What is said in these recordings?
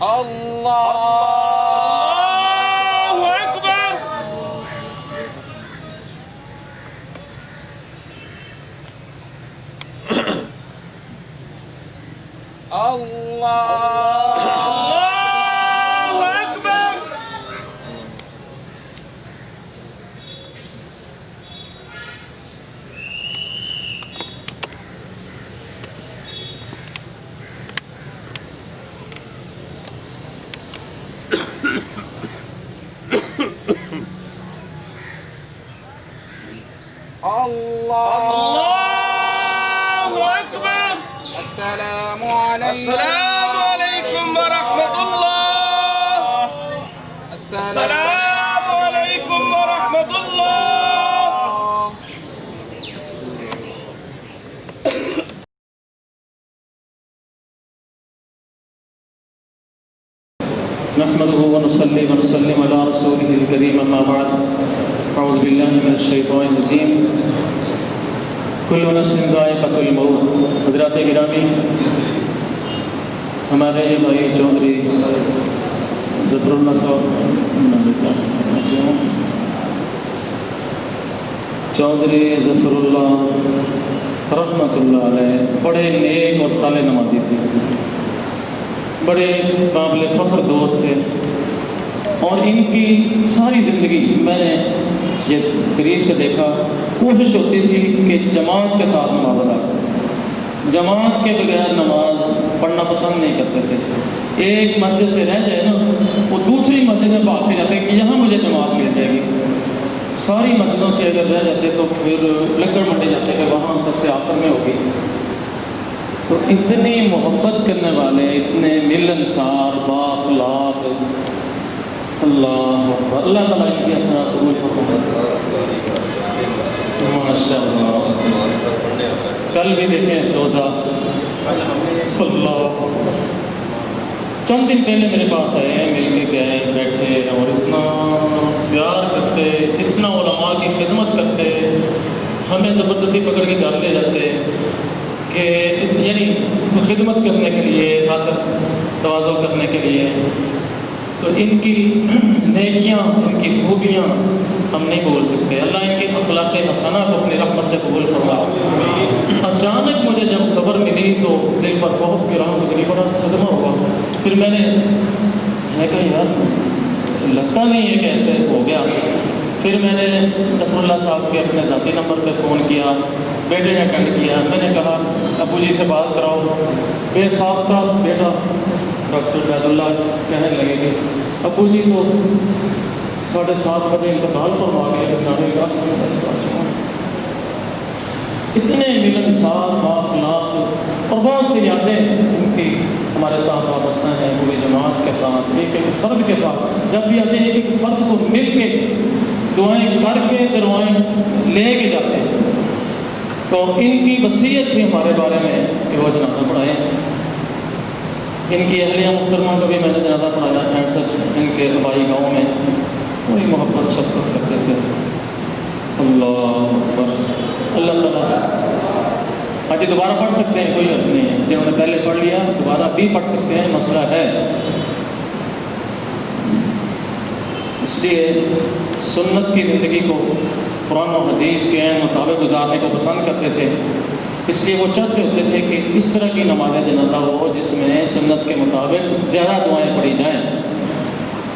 اللہ اکبر السلام علیکم ورحمۃ اللہ. السلام علیکم ورحمۃ اللہ. نحمده ونصلي ونسلم على رسوله الكريم اما بعد. اعوذ بالله من الشیطان الرجیم. کل نفس ذائقۃ الموت. حضرات گرامی، ہمارے بھائی چودھری ظفر اللہ صاحب چودھری ظفر اللہ رحمۃ اللہ علیہ بڑے نیک اور صالح نمازی تھے، بڑے قابل فخر دوست تھے، اور ان کی ساری زندگی میں نے یہ قریب سے دیکھا. کوشش ہوتی تھی کہ جماعت کے ساتھ نماز ادا کریں، جماعت کے بغیر نماز پڑھنا پسند نہیں کرتے تھے. ایک مسجد سے رہ جائے نا، وہ دوسری مسجد میں بھاگ کے جاتے کہ یہاں مجھے جماعت مل جائے گی. ساری مسجدوں سے اگر رہ جاتے تو پھر لکڑ منڈی جاتے کہ وہاں سب سے آخر میں ہوگی. تو اتنی محبت کرنے والے، اتنے ملنسار، بااخلاق، اللہ اللہ تعالیٰ ان کی حسنات قبول فرمائے. ماشاء اللہ. کل بھی دیکھیں روزہ، اللہ چند دن پہلے میرے پاس آئے، مل کے گئے، بیٹھے اور اتنا پیار کرتے، اتنا علماء کی خدمت کرتے، ہمیں زبردستی پکڑ کے گھر لے جاتے کہ یعنی خدمت کرنے کے لیے، خاطر تواضع کرنے کے لیے. تو ان کی نیکیاں، ان کی خوبیاں ہم نہیں بول سکتے. اللہ ان کے اخلاق حسنہ کو اپنی رحمت سے قبول فرمائے. اچانک مجھے جب خبر ملی تو دل پر بہت گرا گزری، بڑا صدمہ ہوا. پھر میں نے کہا یار لگتا نہیں ہے کہ ایسے ہو گیا. پھر میں نے ظفر اللہ صاحب کے اپنے ذاتی نمبر پہ فون کیا، بیٹے نے اٹینڈ کیا. میں نے کہا ابو جی سے بات کراؤ. بے سابقہ بیٹا ڈاکٹر عبید اللہ کہنے لگے کہ ابو جی تو 7:30 بجے انتقال فرما گئے. اتنے ملنسار، بااخلاق، اور بہت سی یادیں ان کی ہمارے ساتھ وابستہ ہیں، پوری جماعت کے ساتھ، ایک ایک فرد کے ساتھ. جب بھی آتے ہیں ایک ایک فرد کو مل کے دعائیں کر کے دروائیں لے کے جاتے ہیں. تو ان کی وصیت تھی ہمارے بارے میں کہ وہ جنازہ پڑھائیں. ان کی اہلیہ محترمہ کا بھی میں نے جنازہ پڑھایا ان کے آبائی گاؤں میں. بڑی محبت شفقت کرتے تھے. اللہ اکبر. اللہ تعالیٰ آج دوبارہ پڑھ سکتے ہیں، کوئی حرج نہیں ہے. جنہوں نے پہلے پڑھ لیا دوبارہ بھی پڑھ سکتے ہیں، مسئلہ ہے. اس لیے سنت کی زندگی کو، قرآن و حدیث کے عین مطابق گزارنے کو پسند کرتے تھے. اس لیے وہ چاہتے ہوتے تھے کہ اس طرح کی نماز جنازہ ہو جس میں سنت کے مطابق زیادہ دعائیں پڑھی جائیں.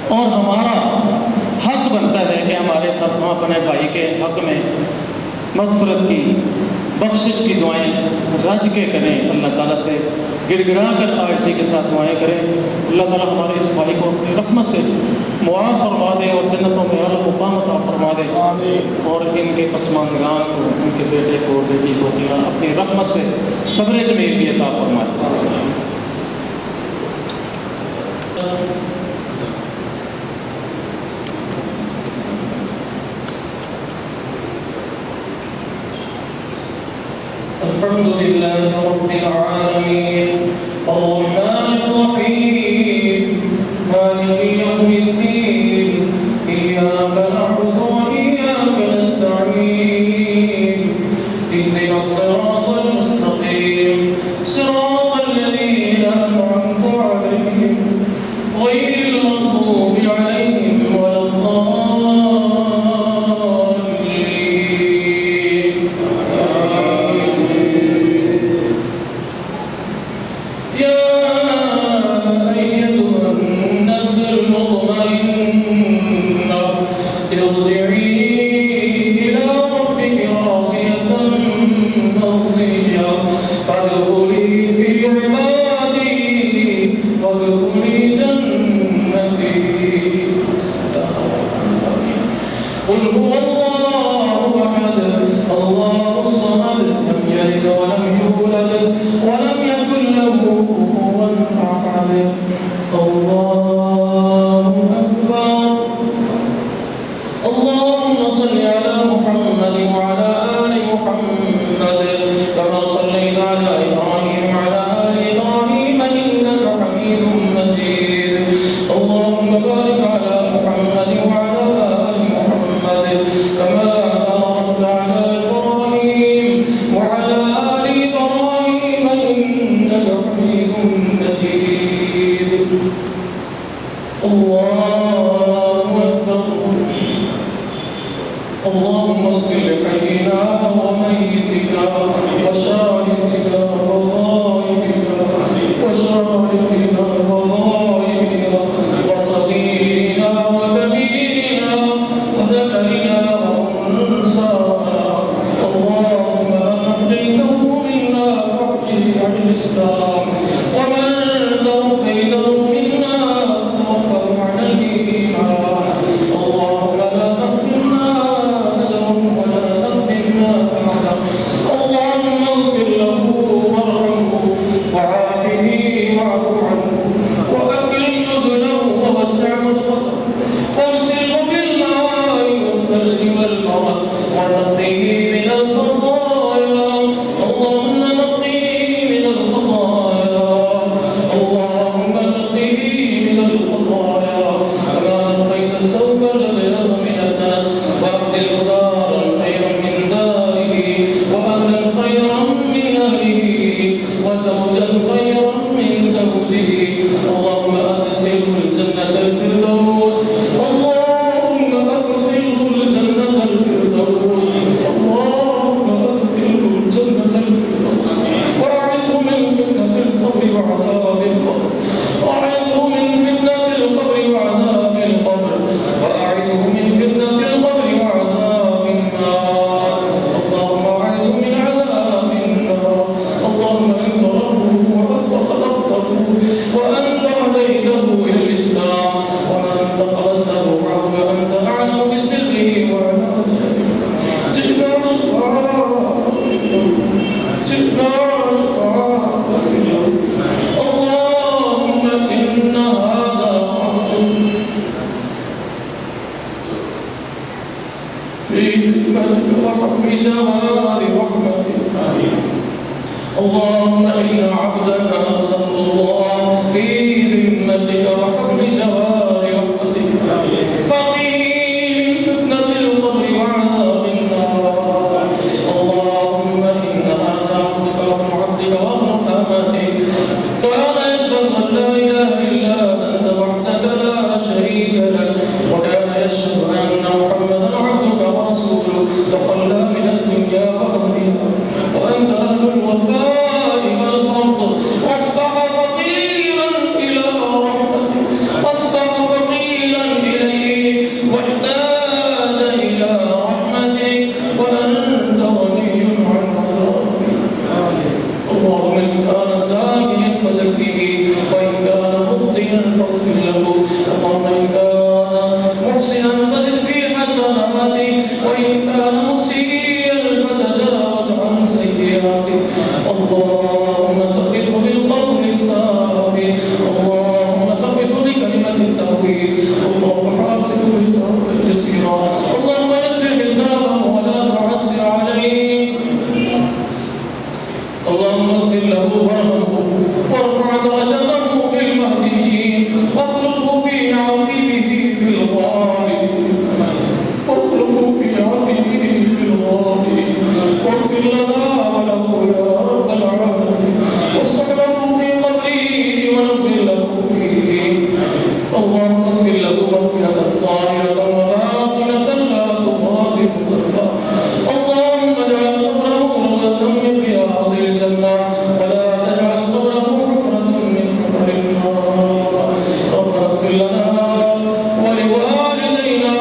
اور ہمارا حق بنتا ہے کہ ہمارے اپنے بھائی کے حق میں مغفرت کی، بخشش کی دعائیں رج کے کریں. اللہ تعالیٰ سے گڑ گڑا کر عاجزی کے ساتھ دعائیں کریں. اللہ تعالیٰ ہمارے اس بھائی کو اپنی رحمت سے معاف فرما دے اور جنتوں میں اعلیٰ مقام عطا فرما دے. اور ان کے پسماندگان کو، ان کے بیٹے کو، بیٹی کو اپنی رحمت سے صبر جمیل بھی عطا فرمائے. الحمد لله رب العالمين الرحمن الرحيم مالك يوم الدين إياك نعبد وإياك نستعين اهدنا الصراط المستقيم صراط الذين أنعمت عليهم محمد كما صليت على إبراهيم وعلى آل إبراهيم إنك حميد مجيد اللهم بارك على محمد وعلى آل محمد كما باركت على إبراهيم وعلى آل إبراهيم إنك حميد مجيد الله أكبر اللهم اغفر لحينا وميتنا وشاهدنا وغائبنا وشاهدنا وغائبنا وصغيرنا وكبيرنا وذكرنا وانثانا اللهم من اهديته منا فاحيه على الاسلام ومن توفيته منا فتوفه على الايمان اللهم لا تحرمنا اجرهم ولا تفتنا بعده اللهم اغفر له وارحمه وعافه واعف عنه واكرم نزله ووسع مدخله وارسله بالماء والثلج والبرد ونقيه من الخطايا اللهم نقيه من الخطايا اللهم نقيه من الخطايا كما نقيت الثوب الابيض من الدنس وابدله دارا خيرا من داره واهلا خيرا من اهله وزوجا خيرا من زوجه اللهم ادخله الجنه الفردوس اللهم ادخله الجنه الفردوس اللهم ادخله الجنه الفردوس واعذه من فتنه القبر وعذاب القبر واعذه من فتنه القبر وعذاب القبر واعذه من فتنه القبر وعذاب النار اللهم اعذه من عذاب النار اللهم انت ربه وانت خلقته وانت هديته الى الاسلام وما انت خلصته وانت اعلم بسره وعنادته جئنا شفعاء فاغفر له جئنا شفعاء فاغفر له اللهم ان هذا عبد في ذمتك وحفظ جوار رحمتك اللهم إن عبدك غفر الله في ذمتك وحبل جوار رحمتك فقيه من فتنة القبر وعذاب النار اللهم إن هذا عبدك وابن عبدك وابن أمتك كان يشهد أن لا إله إلا أنت وحدك لا شريك لك وكان يشهد أن محمدا عبدك ورسولك تخلى من الدنيا وأهلها وأنت أهل الوفاء والخلق واصبح فقيرا إلى رحمتك واصبح فقيرا إليك واحتاج إلى رحمتك وأنت غني عن عذابك اللهم إن كان زانيا فزكه وإن كان مخطئا فاغفر له اللهم إن كان محسنا فزد في حسناته وإن كان مسيئا فتجاوز عن سيئاته اللهم ثبته بالقول الثابت اللهم ثبته بكلمة التوحيد اللهم حاسبه حسابا يسيرا اللهم يسر حسابه ولا تعسر عليه اللهم اغفر له وارحمه وارفع درجته في المهديين واخلفه في عقبه في الغالبين واخلفه في عقبه في الغالبين واغفر لنا وله يا رب العالمين وافسح له في قبره ونور له فيه اللهم اغفر له مغفرة طاهرة وباطنة لا تغادر ذنبا اللهم اجعل قبره روضة من رياض الجنة ولا تجعل قبره حفرة من حفر النار ربنا اغفر لنا ولوالدينا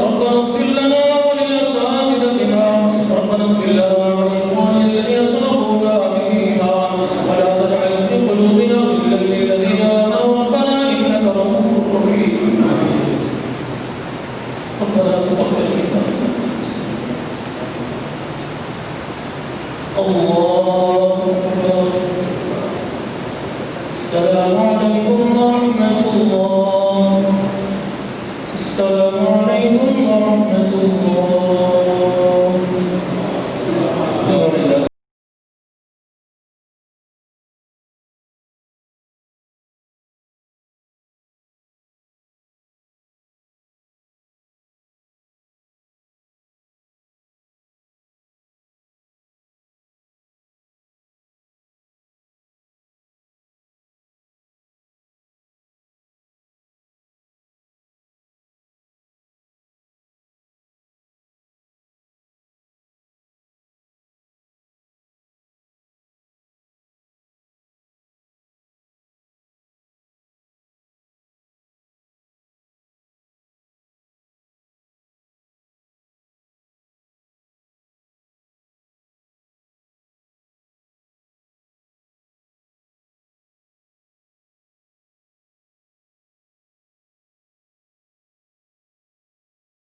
ربنا اغفر لنا ولأساتذتنا ربنا اغفر لنا ولإخواننا الذين سبقونا بالإيمان ولا تجعل في قلوبنا غلا للذين آمنوا ربنا إنك رؤوف رحيم ربنا تقبل منا الله أكبر السلام عليكم